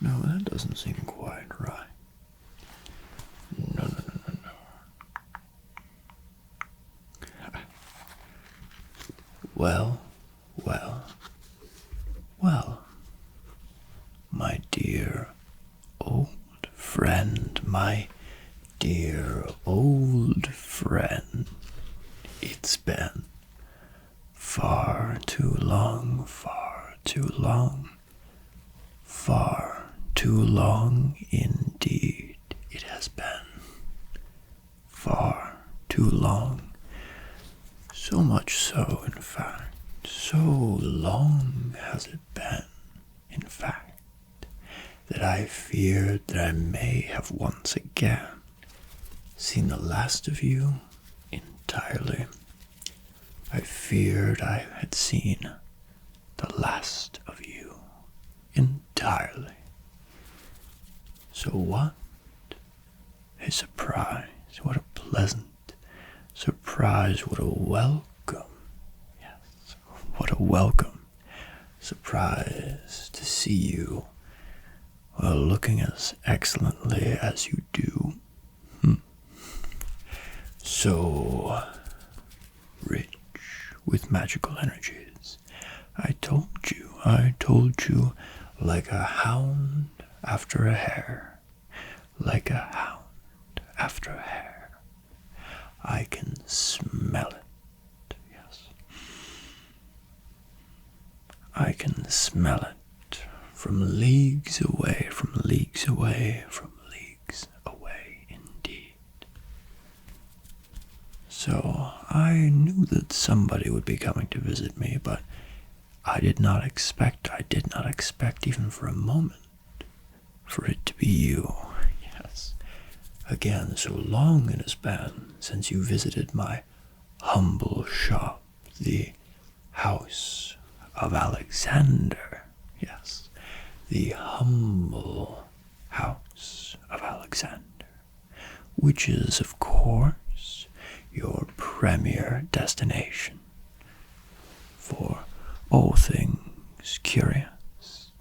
No, that doesn't seem quite right. No. Well, my dear old friend, my dear old friend, it's been far too long, far too long indeed. It has been far too long. So much so, in fact, so long has it been, in fact, that I feared that I may have once again seen the last of you entirely. I feared I had seen the last of you entirely. So what a surprise, what a pleasant surprise, what a welcome, yes, what a welcome surprise to see you looking as excellently as you do. So rich with magical energies. I told you, like a hound after a hare, like a hound after a hare. I can smell it, yes. I can smell it from leagues away, indeed. So I knew that somebody would be coming to visit me, but I did not expect even for a moment for it to be you. Yes. Again, so long it has been since you visited my humble shop, the House of Alexander. Yes, the humble House of Alexander, which is, of course, your premier destination for all things curious,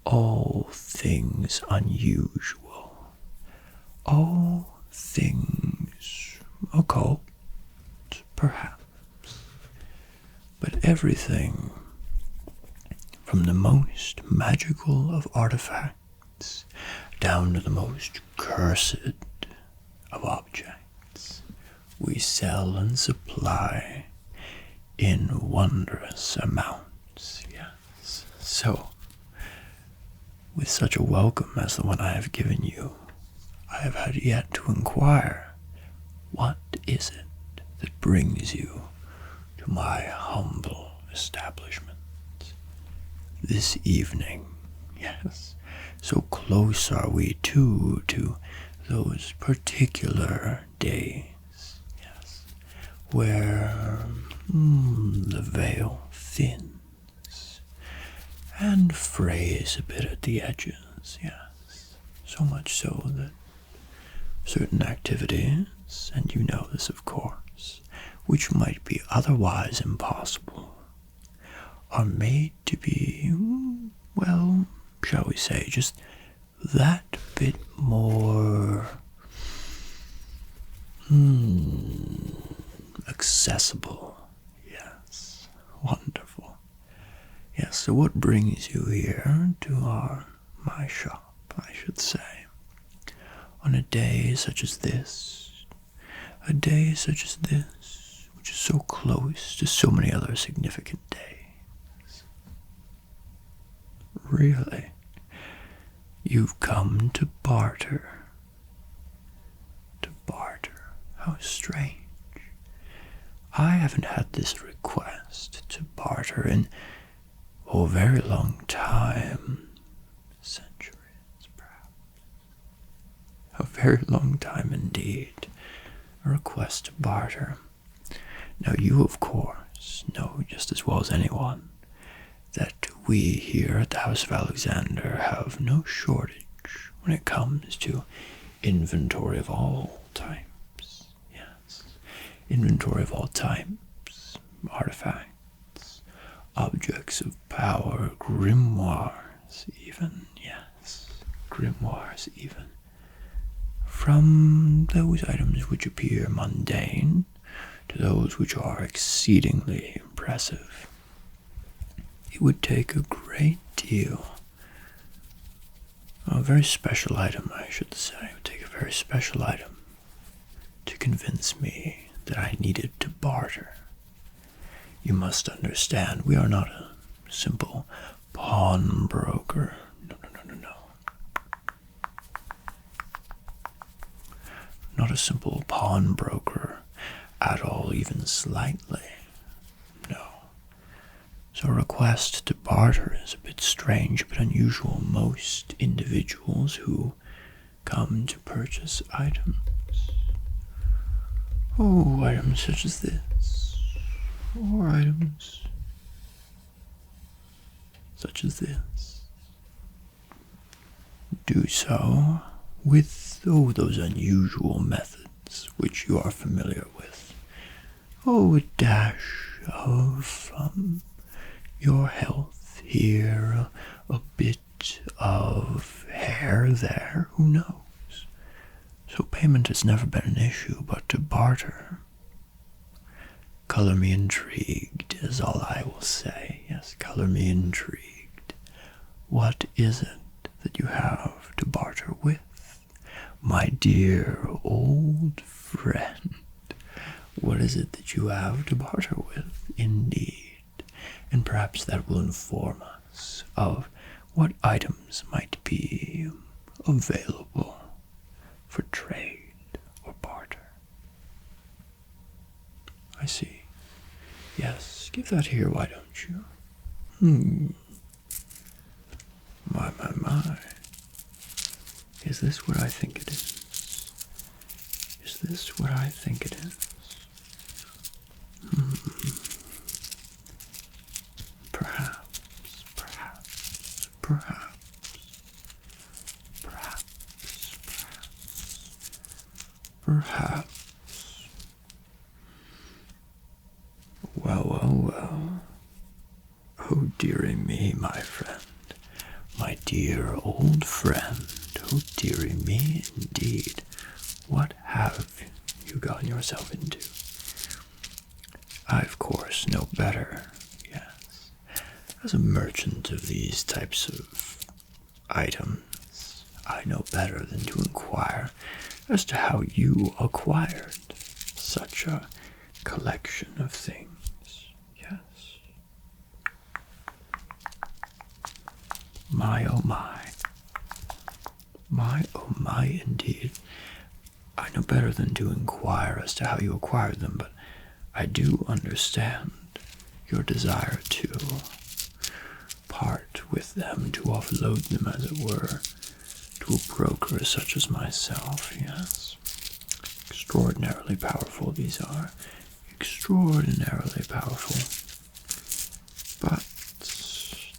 all things unusual, all things occult, perhaps, but everything from the most magical of artifacts down to the most cursed of objects. We sell and supply in wondrous amounts, yes. So, with such a welcome as the one I have given you, I have had yet to inquire, what is it that brings you to my humble establishment this evening? Yes, so close are we to those particular days, yes, where the veil thins and frays a bit at the edges, yes, so much so that certain activities, and you know this of course, which might be otherwise impossible, are made to be, well, shall we say, just that bit more accessible. Yes, wonderful. Yes, so what brings you here to my shop, I should say, on a day such as this, which is so close to so many other significant days? Really? You've come to barter. To barter? How strange. I haven't had this request to barter in a very long time. Centuries, perhaps. A very long time indeed. A request to barter. Now you, of course, know just as well as anyone that we here at the House of Alexander have no shortage when it comes to inventory of all types. Yes, inventory of all types, artifacts, objects of power, grimoires even, yes, grimoires even. From those items which appear mundane to those which are exceedingly impressive, it would take a great deal, a very special item, I should say, it would take a very special item to convince me that I needed to barter. You must understand, we are not a simple pawnbroker. No. Not a simple pawnbroker at all, even slightly. No. So a request to barter is a bit strange but unusual. Most individuals who come to purchase items, items such as this, or items such as this, do so with those unusual methods which you are familiar with. A dash of your health here, a bit of hair there, who knows? So payment has never been an issue, but to barter, color me intrigued is all I will say. Yes, color me intrigued. What is it that you have to barter with, my dear old friend? What is it that you have to barter with, indeed? And perhaps that will inform us of what items might be available for trade or barter. I see. Yes, give that here, why don't you? My. Is this what I think it is? Is this what I think it is? Perhaps. Well. Oh, dearie me, my friend. My dear old friend. Oh, dearie me, indeed. What have you gotten yourself into? I, of course, know better, yes. As a merchant of these types of items, I know better than to inquire as to how you acquired such a collection of things. Yes. My, oh my. My, oh my, indeed. I know better than to inquire as to how you acquired them, but I do understand your desire to part with them, to offload them, as it were, to a broker such as myself, yes. Extraordinarily powerful these are. Extraordinarily powerful. But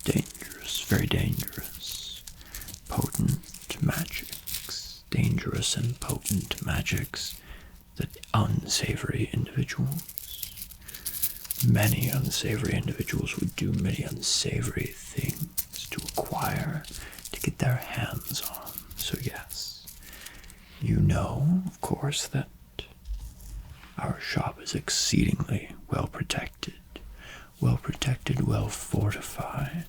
dangerous, very dangerous. Potent magics. Dangerous and potent magics that unsavory individuals, many unsavory individuals would do many unsavory things to acquire, to get their hands on. So yes, you know, of course, that our shop is exceedingly well protected, well fortified,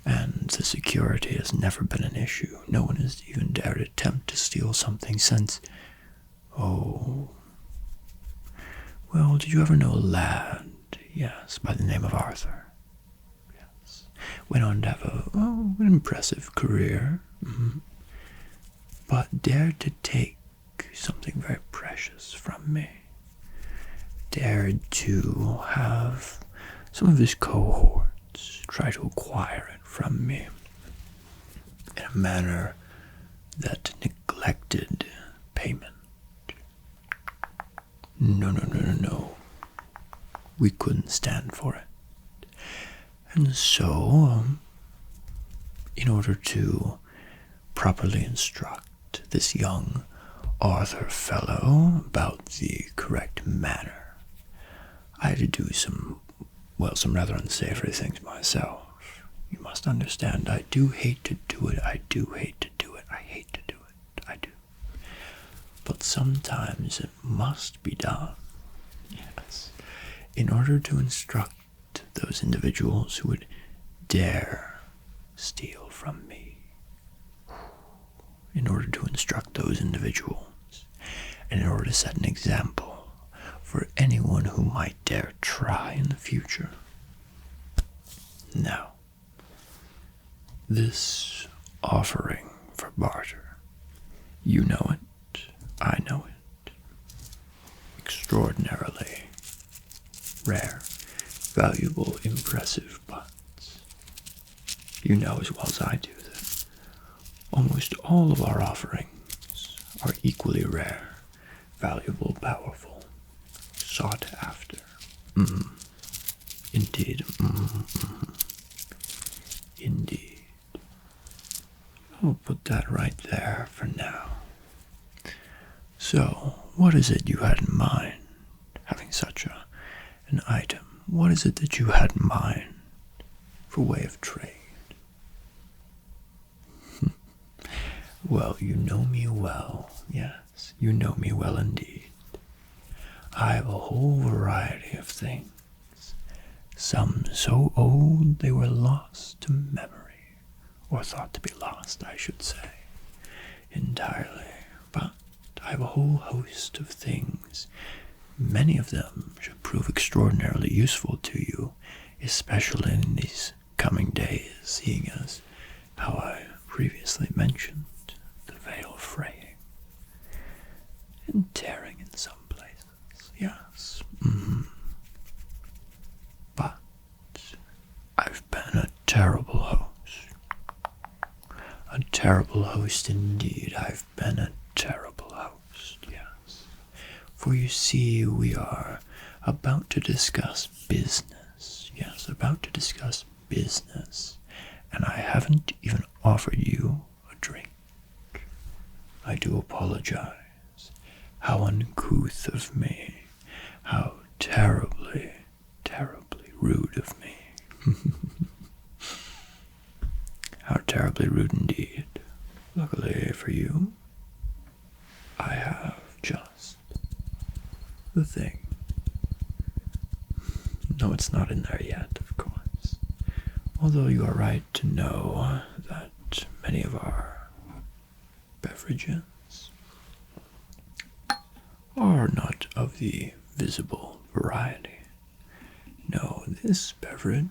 and the security has never been an issue. No one has even dared attempt to steal something since, well, did you ever know a lad, yes, by the name of Arthur? Yes. Went on to have an impressive career, but dared to take something very precious from me. Dared to have some of his cohorts try to acquire it from me in a manner that neglected payment. No. We couldn't stand for it. And so, in order to properly instruct this young Arthur fellow about the correct manner, I had to do some well, some rather unsavory things myself. You must understand, I do hate to do it. I do hate to do it. I hate to do it. I do. But sometimes it must be done. Yes. In order to instruct those individuals who would dare steal from me. In order to instruct those individuals. And in order to set an example for anyone who might dare try in the future. Now, this offering for barter, you know it, I know it. Extraordinarily rare, valuable, impressive, but you know as well as I do that almost all of our offerings are equally rare, valuable, powerful, sought after. Indeed. Indeed. I'll put that right there for now. So, what is it you had in mind, having such an item? What is it that you had in mind for way of trade? Well, you know me well, yes, you know me well indeed. I have a whole variety of things, some so old they were lost to memory, or thought to be lost, I should say, entirely. But I have a whole host of things. Many of them should prove extraordinarily useful to you, especially in these coming days, seeing as how I previously mentioned the veil fraying and tearing in some places. Yes. But I've been a terrible host. A terrible host indeed. I've been a terrible host, yes. For you see, we are about to discuss business. Yes, about to discuss business. And I haven't even offered you a drink. I do apologize. How uncouth of me. How terribly, terribly rude of me. How terribly rude indeed. Luckily for you, I have just the thing. No, it's not in there yet, of course. Although you are right to know that many of our beverages are not of the visible variety. No, this beverage,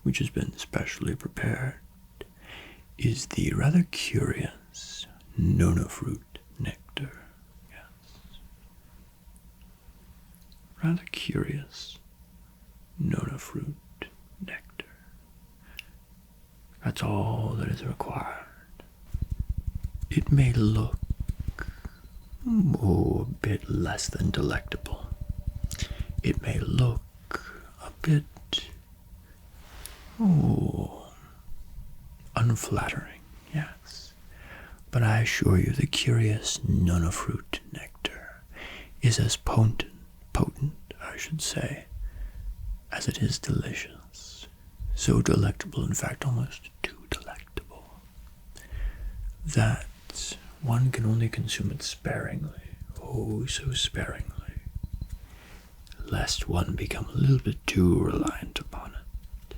which has been specially prepared, is the rather curious Nona fruit nectar. Yes. Rather curious Nona fruit nectar. That's all that is required. It may look a bit less than delectable. It may look a bit unflattering, yes. But I assure you the curious Nona fruit nectar is as potent, I should say, as it is delicious. So delectable, in fact, almost too delectable, that one can only consume it sparingly, oh, so sparingly, lest one become a little bit too reliant upon it.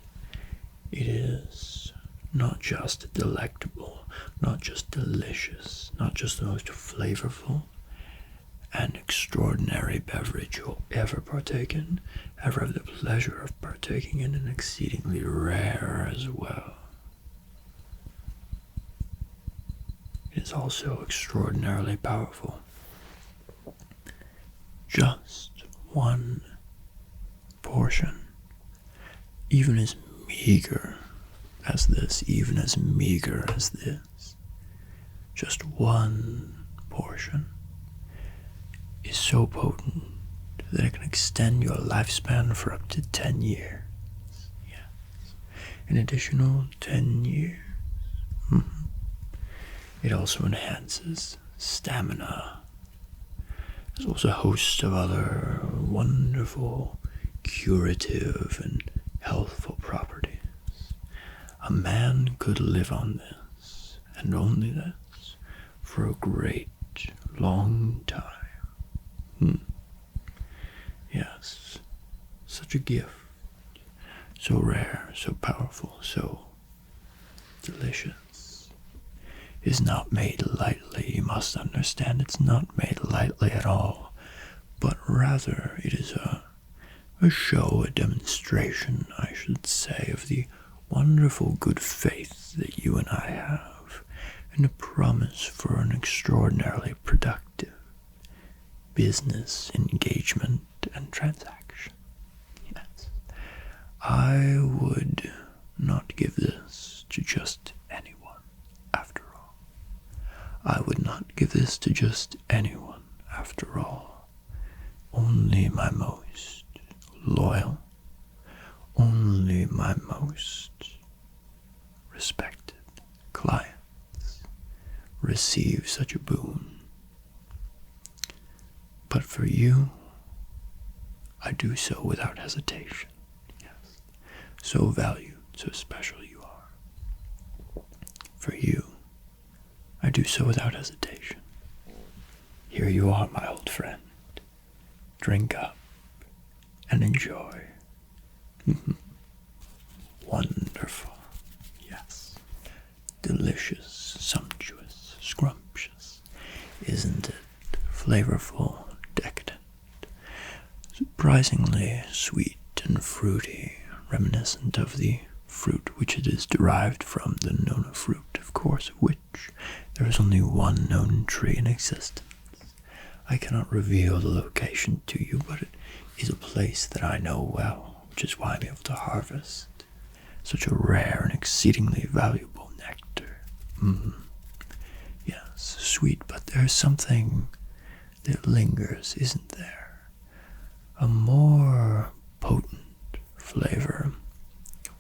It is not just delectable, not just delicious, not just the most flavorful and extraordinary beverage you'll ever partake in, ever have the pleasure of partaking in, and exceedingly rare as well. It is also extraordinarily powerful. Just one portion, even as meager as this, just one portion is so potent that it can extend your lifespan for up to 10 years. Yes, an additional 10 years. It also enhances stamina. There's also a host of other wonderful curative and healthful properties. A man could live on this, and only this, for a great long time. Yes, such a gift, so rare, so powerful, so delicious, is not made lightly. You must understand, it's not made lightly at all, but rather it is a show, a demonstration, I should say, of the wonderful good faith that you and I have, and a promise for an extraordinarily productive business engagement and transaction. Yes. I would not give this to just anyone, after all. I would not give this to just anyone, after all. Only my most loyal, only my most respected clients receive such a boon. But for you, I do so without hesitation. Yes. So valued, so special you are. For you, I do so without hesitation. Here you are, my old friend. Drink up and enjoy. Wonderful. Yes. Delicious, sumptuous, scrumptious. Isn't it? Flavorful, decadent. Surprisingly sweet and fruity, reminiscent of the fruit which it is derived from, the Nona fruit, of course, of which there is only one known tree in existence. I cannot reveal the location to you, but it is a place that I know well, which is why I'm able to harvest such a rare and exceedingly valuable nectar. Yes, sweet, but there's something that lingers, isn't there? A more potent flavor,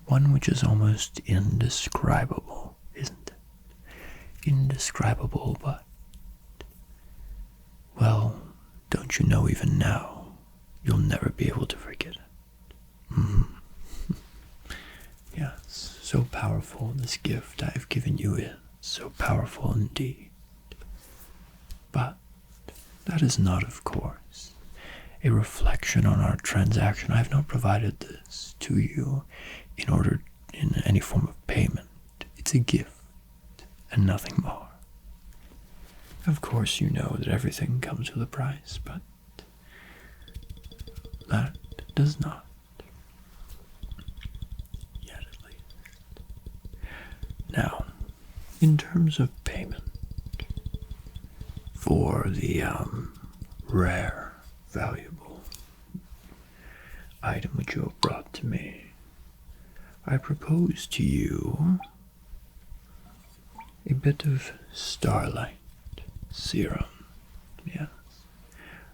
one which is almost indescribable, isn't it? Indescribable, but, well, don't you know even now, you'll never be able to forget it. Yes, so powerful this gift I have given you is, so powerful indeed. But that is not, of course, a reflection on our transaction. I have not provided this to you in any form of payment. It's a gift, and nothing more. Of course, you know that everything comes with a price, but that does not. Yet, at least. Now, in terms of payment, for the rare, valuable item which you have brought to me, I propose to you a bit of Starlight serum. Yes,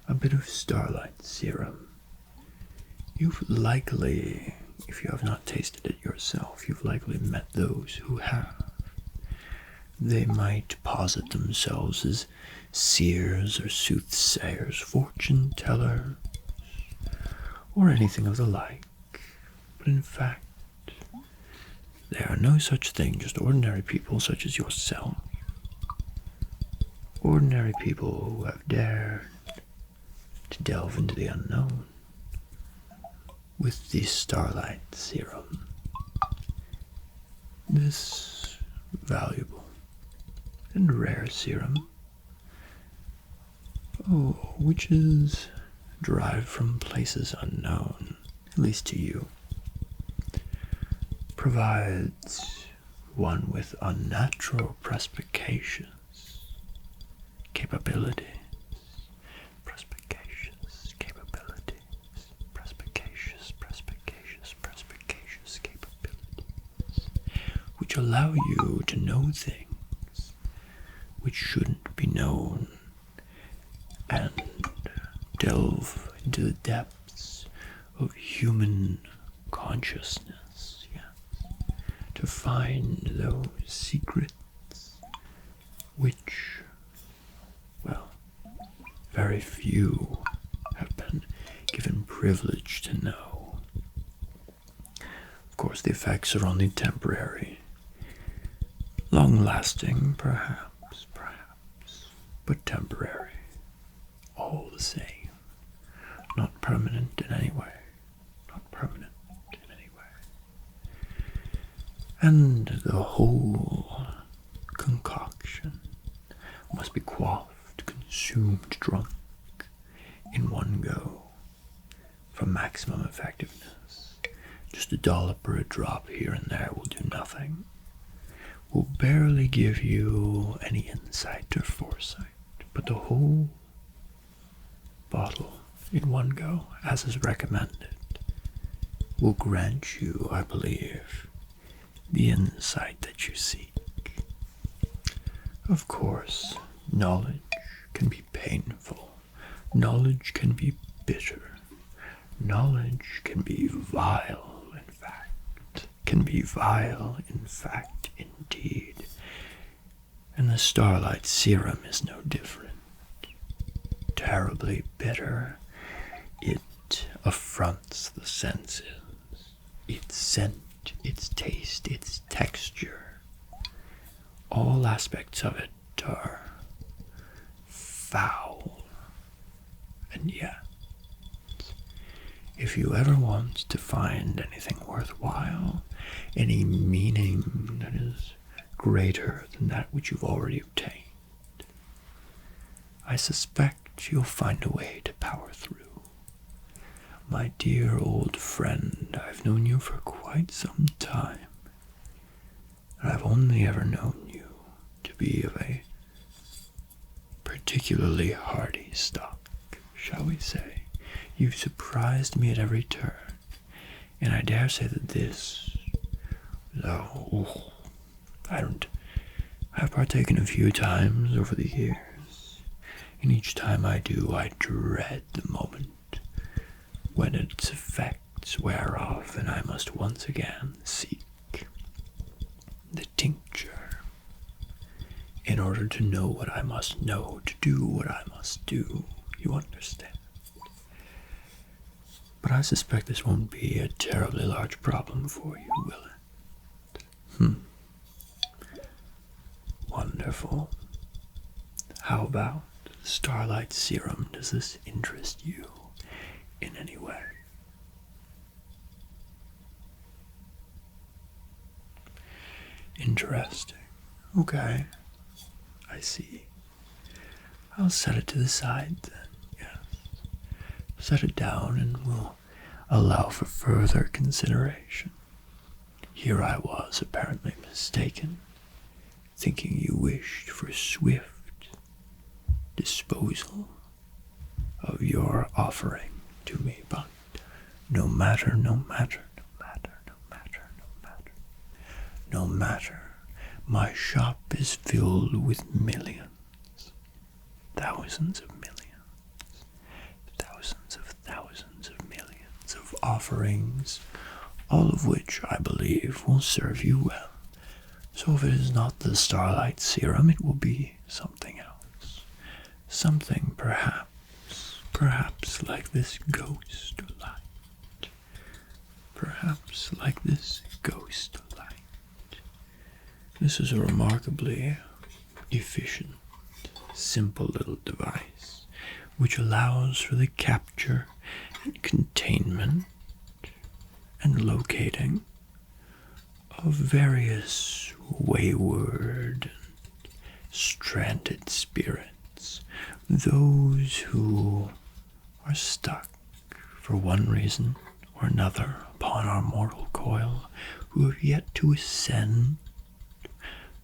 a bit of Starlight serum. You've likely, if you have not tasted it yourself, you've likely met those who have. They might posit themselves as seers or soothsayers, fortune tellers, or anything of the like. But in fact, they are no such thing, just ordinary people such as yourself. Ordinary people who have dared to delve into the unknown with the Starlight serum. This valuable and rare serum, which is derived from places unknown, at least to you, provides one with unnatural perspicacious capabilities. Perspicacious capabilities. Perspicacious capabilities. Which allow you to know things which shouldn't be known, and delve into the depths of human consciousness, yes, to find those secrets which, well, very few have been given privilege to know. perhaps the effects are only temporary. Long-lasting, perhaps, but temporary. All the same. Not permanent in any way. And the whole concoction must be quaffed, consumed, drunk in one go for maximum effectiveness. Just a dollop or a drop here and there will do nothing. Will barely give you any insight or foresight, but the whole bottle in one go, as is recommended, will grant you, I believe, the insight that you seek. Of course, knowledge can be painful. Knowledge can be bitter. Knowledge can be vile, in fact. Indeed. And the Starlight serum is no different. Terribly bitter. It affronts the senses. Its scent, its taste, its texture, all aspects of it are foul. And yet, if you ever want to find anything worthwhile, any meaning that is greater than that which you've already obtained, I suspect you'll find a way to power through. My dear old friend, I've known you for quite some time, and I've only ever known you to be of a particularly hardy stock, shall we say. You've surprised me at every turn, and I dare say that this, though, I've partaken a few times over the years, and each time I do, I dread the moment when its effects wear off and I must once again seek the tincture in order to know what I must know, to do what I must do, you understand? But I suspect this won't be a terribly large problem for you, will it? Wonderful. How about the Starlight serum? Does this interest you in any way? Interesting. Okay. I see. I'll set it to the side then, yes. Set it down and we'll allow for further consideration. Here I was apparently mistaken, thinking you wished for swift disposal of your offering to me, but no matter. My shop is filled with millions, thousands of millions of offerings, all of which I believe will serve you well. So if it is not the Starlight serum, it will be something else. Something perhaps like this ghost light. This is a remarkably efficient, simple little device which allows for the capture and containment and locating of various wayward and stranded spirits, those who are stuck for one reason or another upon our mortal coil, who have yet to ascend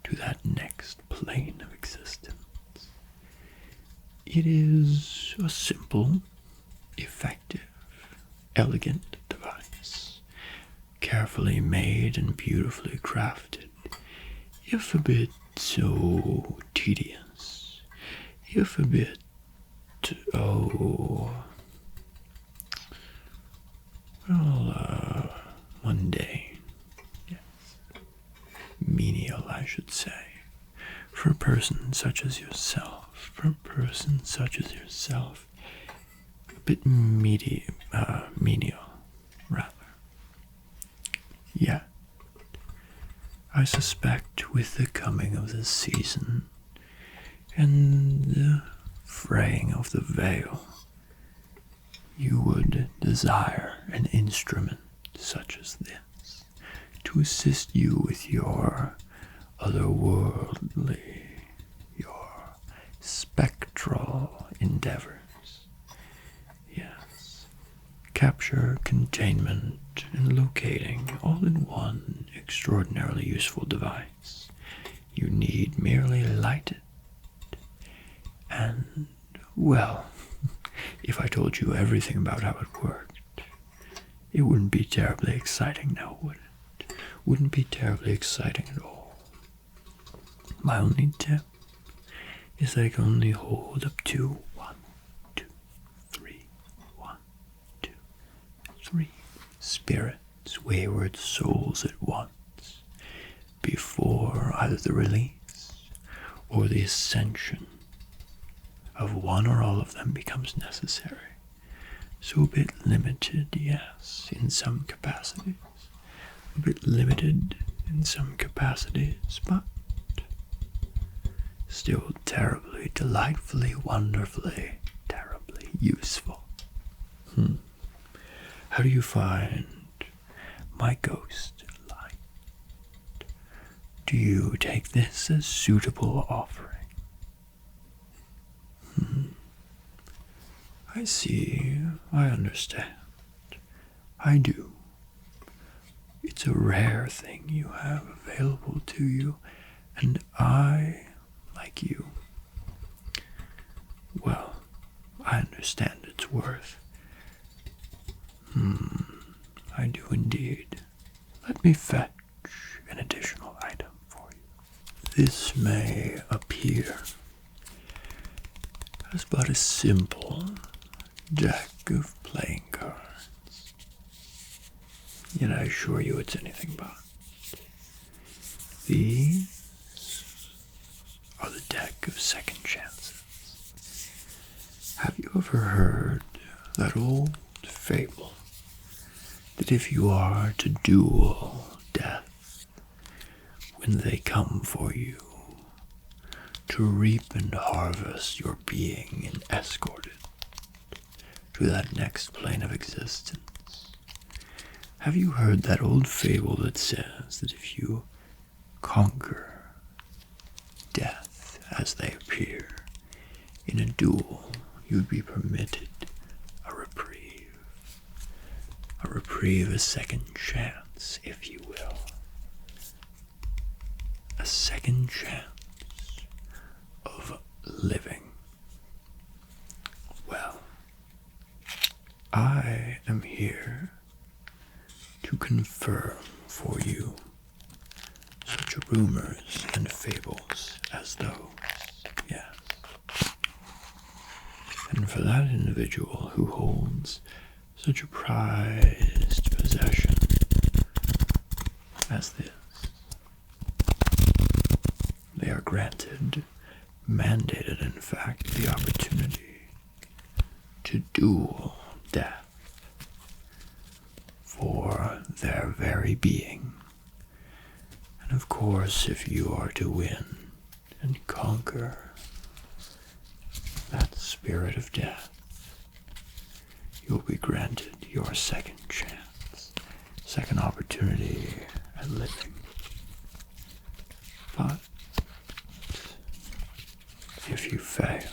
to that next plane of existence. It is a simple, effective, elegant device, carefully made and beautifully crafted, if a bit so tedious, if a bit, mundane, yes, menial, I should say, for a person such as yourself, a bit menial, rather. Yet, I suspect with the coming of the season and the fraying of the veil, you would desire an instrument such as this to assist you with your otherworldly, your spectral endeavors. Yes. Capture, containment, and locating all in one extraordinarily useful device. You need merely light it. And, well, if I told you everything about how it worked, it wouldn't be terribly exciting now, would it? Wouldn't be terribly exciting at all. My only tip is that I can only hold up to 3 spirits, wayward souls at once, before either the release or the ascension of one or all of them becomes necessary. So a bit limited, yes, in some capacities. A bit limited in some capacities, but still terribly, delightfully, wonderfully, terribly useful. How do you find my ghost light? Do you take this as suitable offering? I see, I understand. I do. It's a rare thing you have available to you, and I, like you, well, I understand its worth. I do indeed. Let me fetch an additional item for you. This may appear as but a simple deck of playing cards, yet I assure you it's anything but. These are the deck of second chances. Have you ever heard that old fable that if you are to duel death when they come for you, to reap and harvest your being and escort it to that next plane of existence? Have you heard that old fable that says that if you conquer death as they appear in a duel, you'd be permitted a reprieve, a second chance, if you will. A second chance of living. Well, I am here to confirm for you such rumors and fables as those, yes. And for that individual who holds such a prized possession as this, they are granted, mandated in fact, the opportunity to duel death for their very being. And of course, if you are to win and conquer that spirit of death, you'll be granted your second chance, second opportunity at living. But if you fail,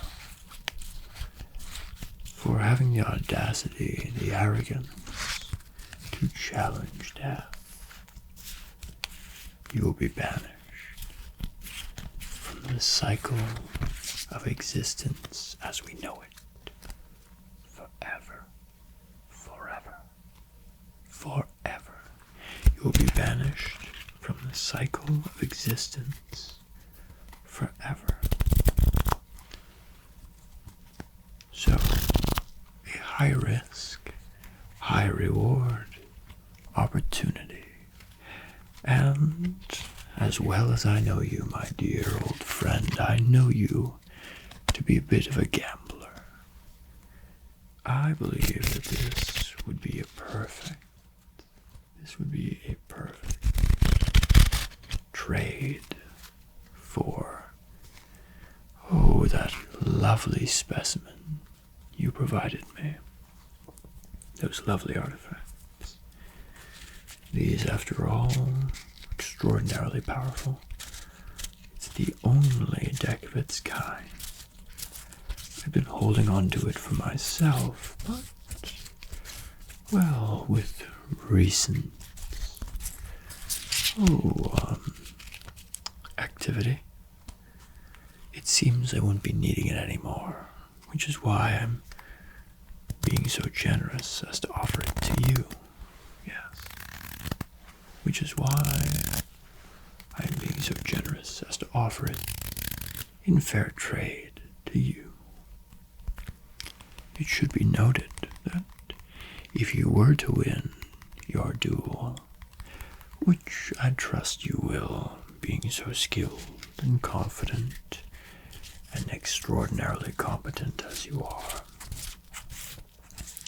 for having the audacity, the arrogance to challenge death, you will be banished from the cycle of existence as we know it, forever, forever, forever. You will be banished from the cycle of existence forever. So, a high risk, high reward opportunity. And as well as I know you, my dear old friend, I know you to be a bit of a gambler. I believe that this would be a perfect trade for, oh, that lovely specimen you provided me. Those lovely artifacts. These, after all, extraordinarily powerful. It's the only deck of its kind. I've been holding on to it for myself, but, well, with recent, activity, it seems I won't be needing it anymore, which is why I'm being so generous as to offer it to you. Yes. Which is why I'm being so generous as to offer it in fair trade to you. It should be noted that if you were to win your duel, which I trust you will, being so skilled and confident and extraordinarily competent as you are,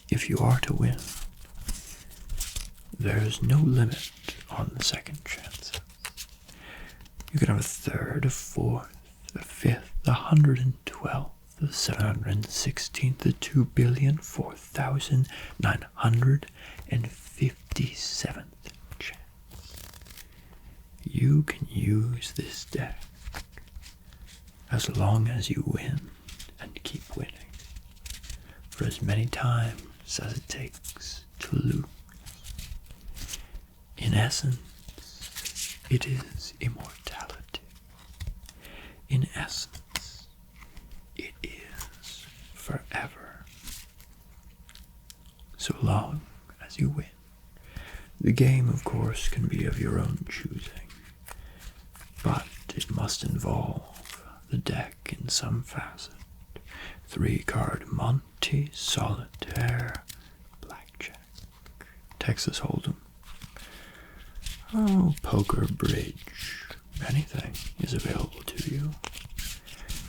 if you are to win, there's no limit on the second chances. You can have a third, a fourth, a fifth, 112th, the 716th, the 2,004,957th chance. You can use this deck as long as you win and keep winning, for as many times as it takes to lose. In essence, it is immortality. In essence, it is forever. So long as you win. The game, of course, can be of your own choosing, but it must involve the deck in some facet. 3-card Monte, Solitaire, Blackjack, Texas Hold'em. Oh, poker, bridge, anything is available to you,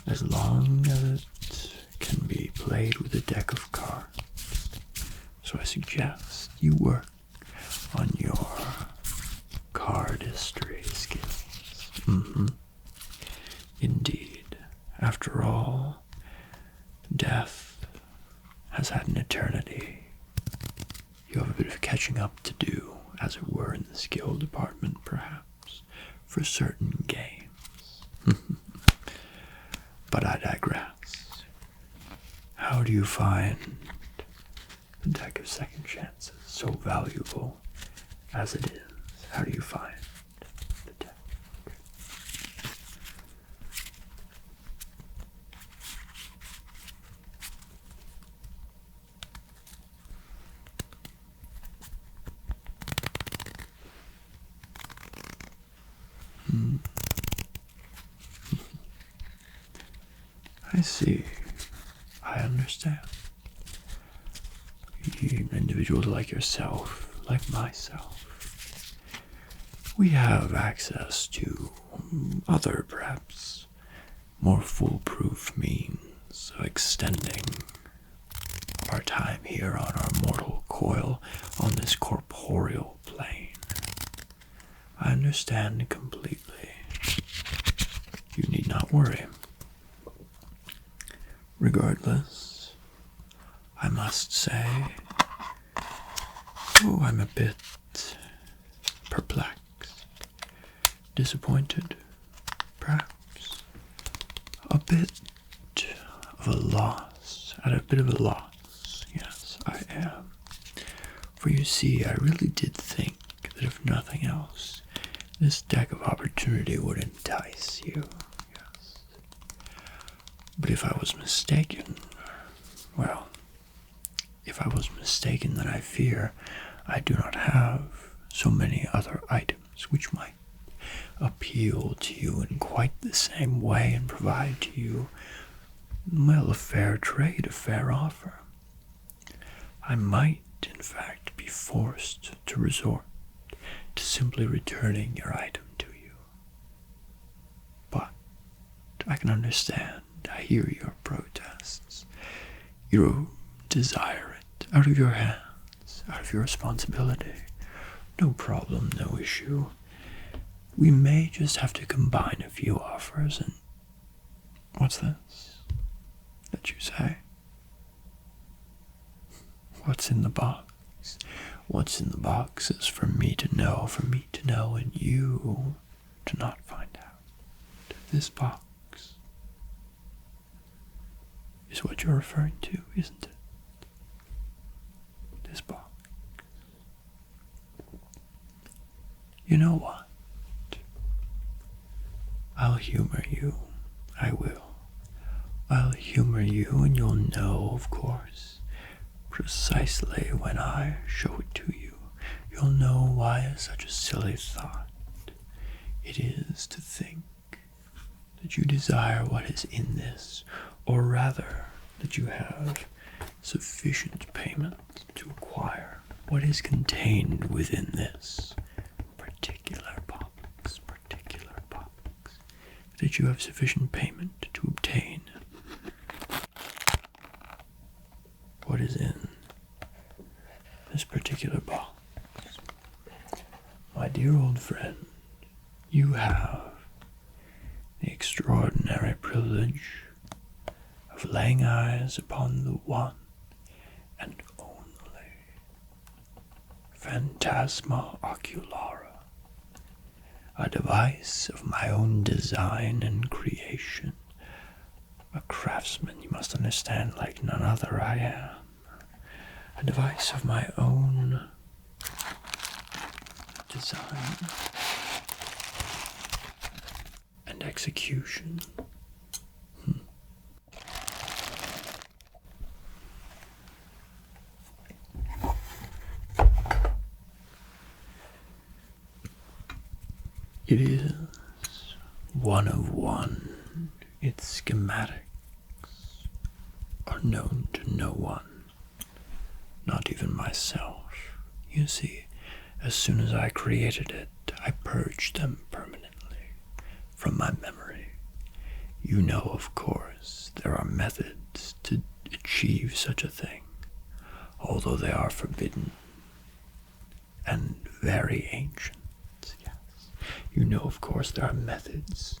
as long as it can be played with a deck of cards. So I suggest you work on your cardistry skills. Indeed, after all, death has had an eternity. You have a bit of catching up to do, as it were, in the skill department, perhaps, for certain games. But I digress. How do you find the deck of second chances so valuable as it is? How do you find the deck? I see. I understand. Individuals like yourself, like myself, we have access to other, perhaps, more foolproof means of extending our time here on our mortal coil, on this corporeal plane. I understand completely. You need not worry. Regardless, I must say, I'm a bit perplexed, disappointed, perhaps, a bit of a loss, at a bit of a loss. Yes, I am. For you see, I really did think that if nothing else, this deck of opportunity would entice you. Yes. But if I was mistaken, well, if I was mistaken, then I fear I do not have so many other items which might appeal to you in quite the same way and provide to you, well, a fair trade, a fair offer. I might, in fact, be forced to resort to simply returning your item to you. But I can understand. I hear your protests. You desire it out of your hands, out of your responsibility. No problem, no issue. we may just have to combine a few offers and... What's this that you say? What's in the box? What's in the box is for me to know, and you to not find out. This box is what you're referring to, isn't it? This box. You know what? I'll humor you. I will. I'll humor you, and you'll know, of course, precisely when I show it to you. You'll know why such a silly thought it is to think that you desire what is in this, or rather, that you have sufficient payment to acquire what is contained within this particular box. That you have sufficient payment to obtain what is in this particular box. My dear old friend, you have the extraordinary privilege of laying eyes upon the one and only Fantasmocula, a device of my own design and creation. A craftsman, you must understand, like none other I am. A device of my own design and execution. It is one of one. Its schematics are known to no one, not even myself. You see, as soon as I created it, I purged them permanently from my memory. You know, of course, there are methods to achieve such a thing, although they are forbidden and very ancient. You know, of course, there are methods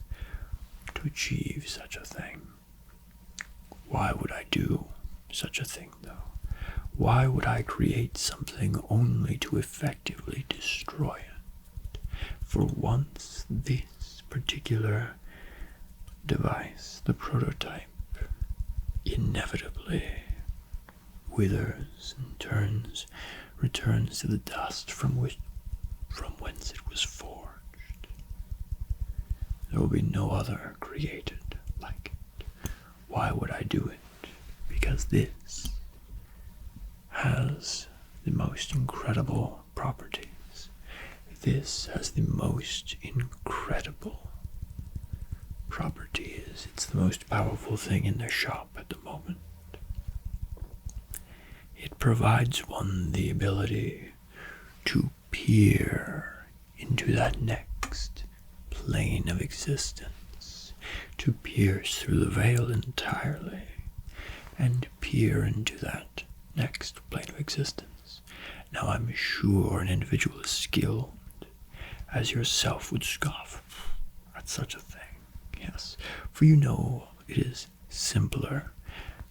to achieve such a thing. Why would I do such a thing, though? Why would I create something only to effectively destroy it? For once this particular device, the prototype, inevitably withers and returns to the dust from whence it was forged. There will be no other created like it. Why would I do it? Because this has the most incredible properties. This has the most incredible properties. It's the most powerful thing in the shop at the moment. It provides one the ability to peer into that next plane of existence, to pierce through the veil entirely, and peer into that next plane of existence. Now I'm sure an individual as skilled as yourself would scoff at such a thing, yes, for you know it is simpler.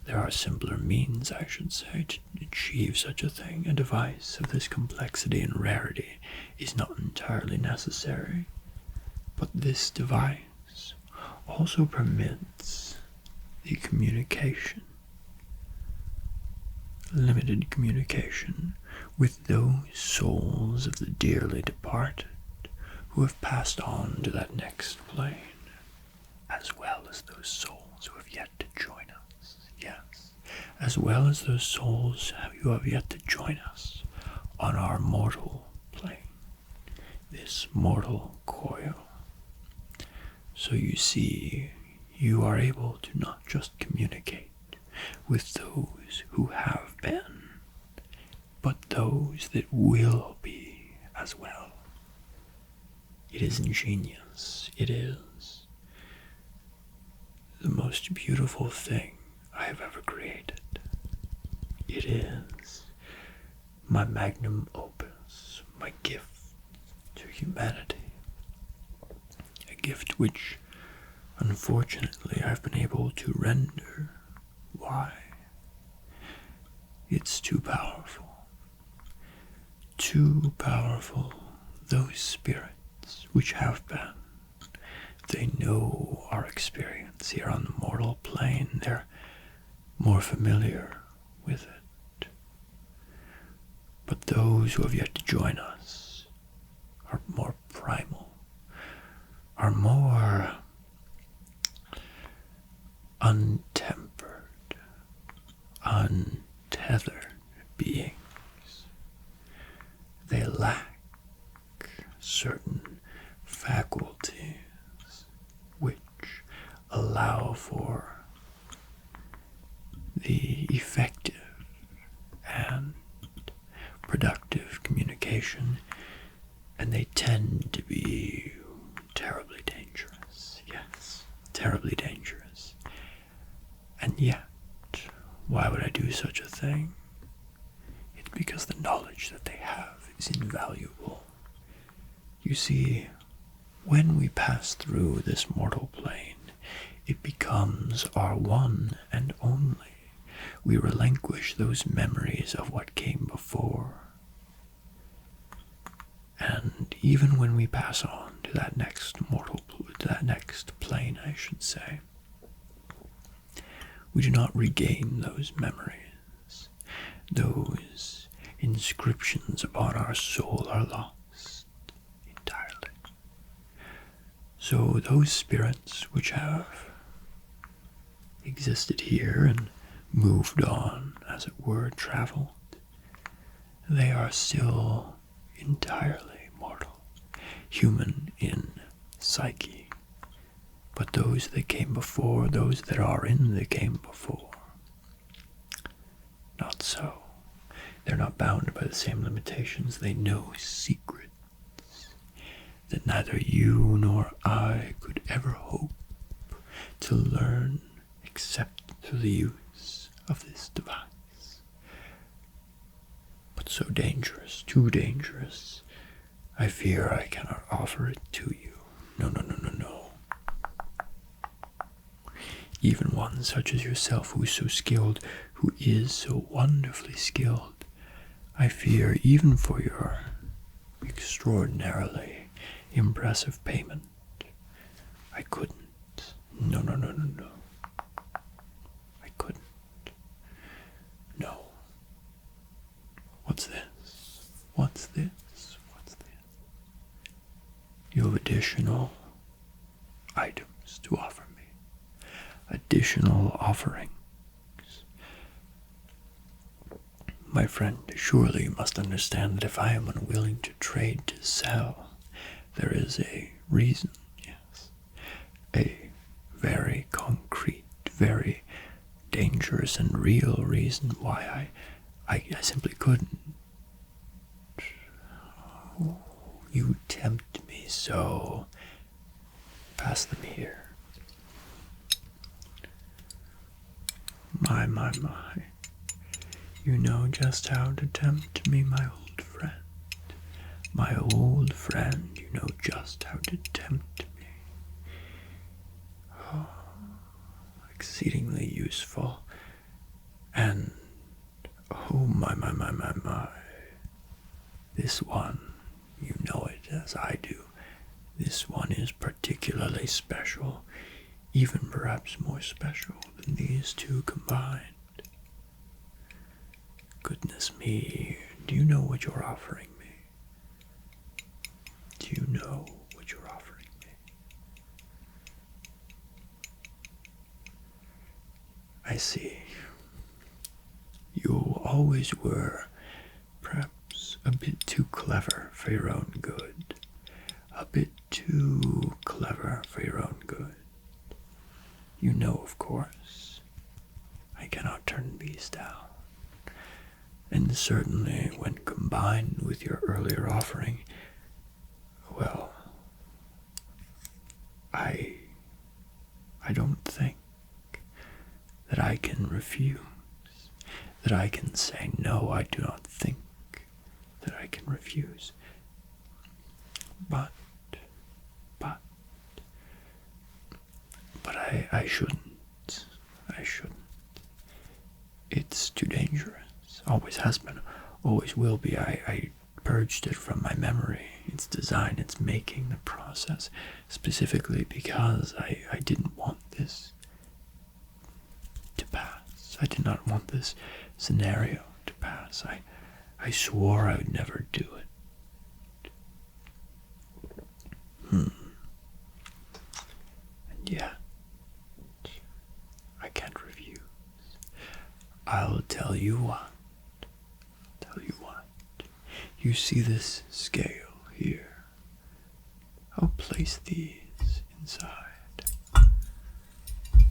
There are simpler means, I should say, to achieve such a thing. A device of this complexity and rarity is not entirely necessary. But this device also permits the communication, limited communication, with those souls of the dearly departed who have passed on to that next plane, as well as those souls who have yet to join us. Yes, as well as those souls who have yet to join us on our mortal plane, this mortal coil. So you see, you are able to not just communicate with those who have been, but those that will be as well. It is ingenious. It is the most beautiful thing I have ever created. It is my magnum opus, my gift to humanity. gift which, unfortunately, I've been able to render. Why? It's too powerful. Too powerful. Those spirits which have been, they know our experience here on the mortal plane. They're more familiar with it. But those who have yet to join us are more primal, are more untempered, untethered beings. They lack certain faculties which allow for the effective and productive communication, and they tend to be terribly dangerous. Yes, terribly dangerous. And yet, why would I do such a thing? It's because the knowledge that they have is invaluable. You see, when we pass through this mortal plane, it becomes our one and only. We relinquish those memories of what came before. And even when we pass on to that next plane, I should say, we do not regain those memories. Those inscriptions upon our soul are lost entirely. So those spirits which have existed here and moved on, as it were, traveled, they are still entirely mortal, human in psyche. But those that came before, those that are in the came before, not so. They're not bound by the same limitations. They know secrets that neither you nor I could ever hope to learn except through the use of this device. But so dangerous, too dangerous, I fear I cannot offer it to you. No, no, no, no, no. Even one such as yourself, who is so skilled, who is so wonderfully skilled, I fear even for your extraordinarily impressive payment, I couldn't. No, no, no, no, no. I couldn't. No. What's this? What's this? What's this? You have additional items to offer me. Additional offerings. My friend, surely you must understand that if I am unwilling to trade to sell, there is a reason, yes. A very concrete, very dangerous and real reason why I simply couldn't. Oh, you tempt me so. Pass them here. My. You know just how to tempt me, my old friend. My old friend, you know just how to tempt me. Oh, exceedingly useful. And, oh my. This one, you know it as I do. This one is particularly special, even perhaps more special than these two combined. Goodness me, do you know what you're offering me? Do you know what you're offering me? I see. You always were perhaps a bit too clever for your own good. A bit too clever for your own good. You know, of course, I cannot turn these down. And certainly when combined with your earlier offering, well, I don't think that I can refuse, that I can say no. I do not think that I can refuse. But, I shouldn't. I shouldn't. It's too dangerous. Always has been. Always will be. I purged it from my memory. Its design, its making, the process. Specifically because I didn't want this to pass. I did not want this scenario to pass. I swore I would never do it. And yet, I can't refuse. I'll tell you what. You see this scale here? I'll place these inside.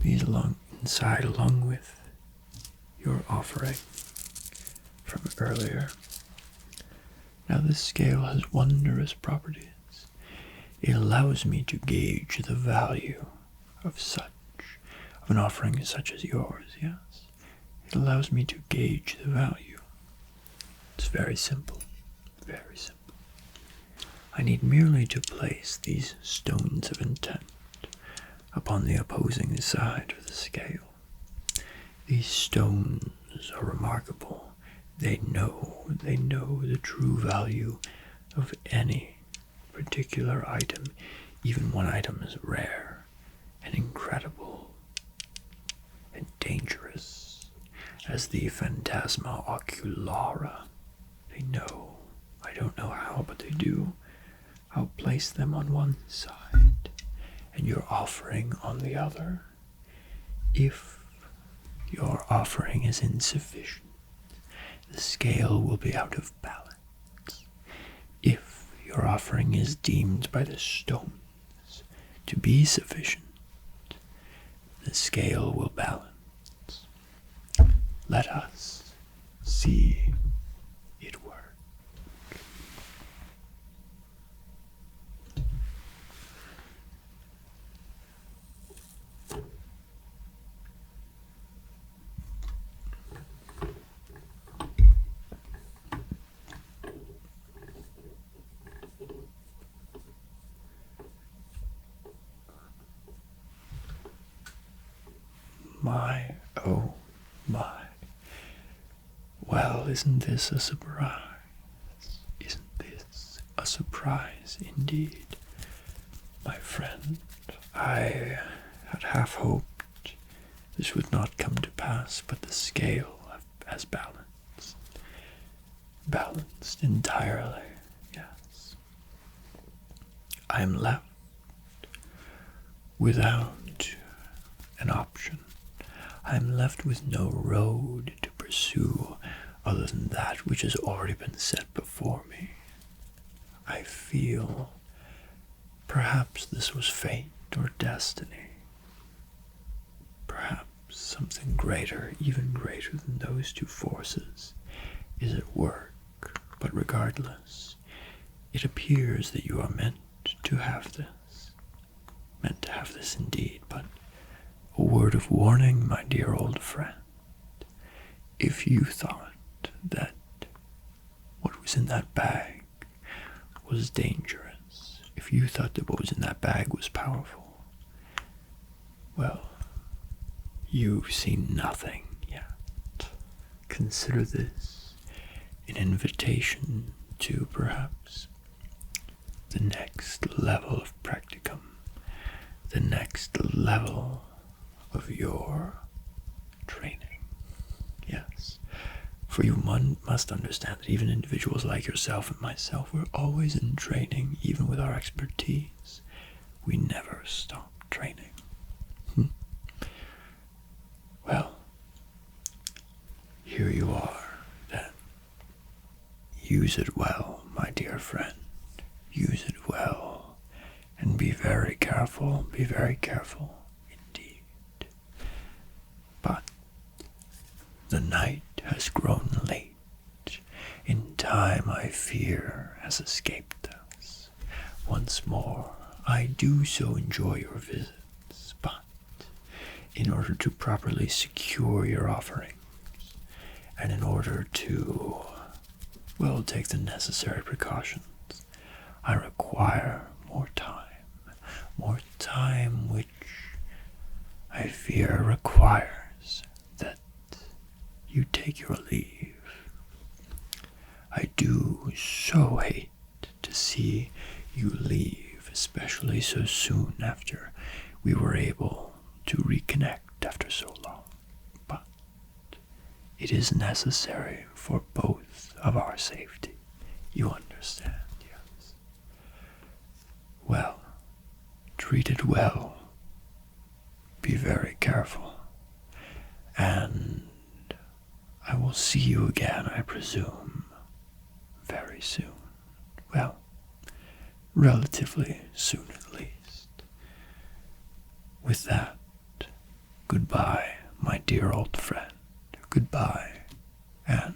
These inside along with your offering from earlier. Now this scale has wondrous properties. It allows me to gauge the value of an offering such as yours, yes. It allows me to gauge the value. It's very simple, very simple. I need merely to place these stones of intent upon the opposing side of the scale. These stones are remarkable. They know the true value of any particular item, even one item is rare and incredible and dangerous as the Fantasmocula. They know. I don't know how, but they do. I'll place them on one side and your offering on the other. If your offering is insufficient, the scale will be out of balance. If your offering is deemed by the stones to be sufficient, the scale will balance. Let us see it work. My, oh my. Well, isn't this a surprise? Isn't this a surprise indeed? My friend, I had half hoped this would not come to pass, but the scale has balanced. Balanced entirely, yes. I am left without an option. I am left with no road to pursue other than that which has already been set before me. I feel perhaps this was fate or destiny. Perhaps something greater, even greater than those two forces, is at work. But regardless, it appears that you are meant to have this. Meant to have this indeed, but a word of warning, my dear old friend. If you thought that what was in that bag was dangerous, if you thought that what was in that bag was powerful, well, you've seen nothing yet. Consider this an invitation to perhaps the next level of practicum, the next level of your training. Yes, for you must understand that even individuals like yourself and myself, we're always in training. Even with our expertise, we never stop training. Well, here you are, then. Use it well, my dear friend. Use it well, and be very careful, indeed. But the night has grown late. In time, I fear, has escaped us. Once more, I do so enjoy your visits, but in order to properly secure your offerings, and in order to, well, take the necessary precautions, I require more time which fear requires that you take your leave. I do so hate to see you leave, especially so soon after we were able to reconnect after so long. But it is necessary for both of our safety. You understand, yes? Well, treat it well. Be very careful. And I will see you again, I presume, very soon. Well, relatively soon at least. With that, goodbye, my dear old friend. Goodbye, and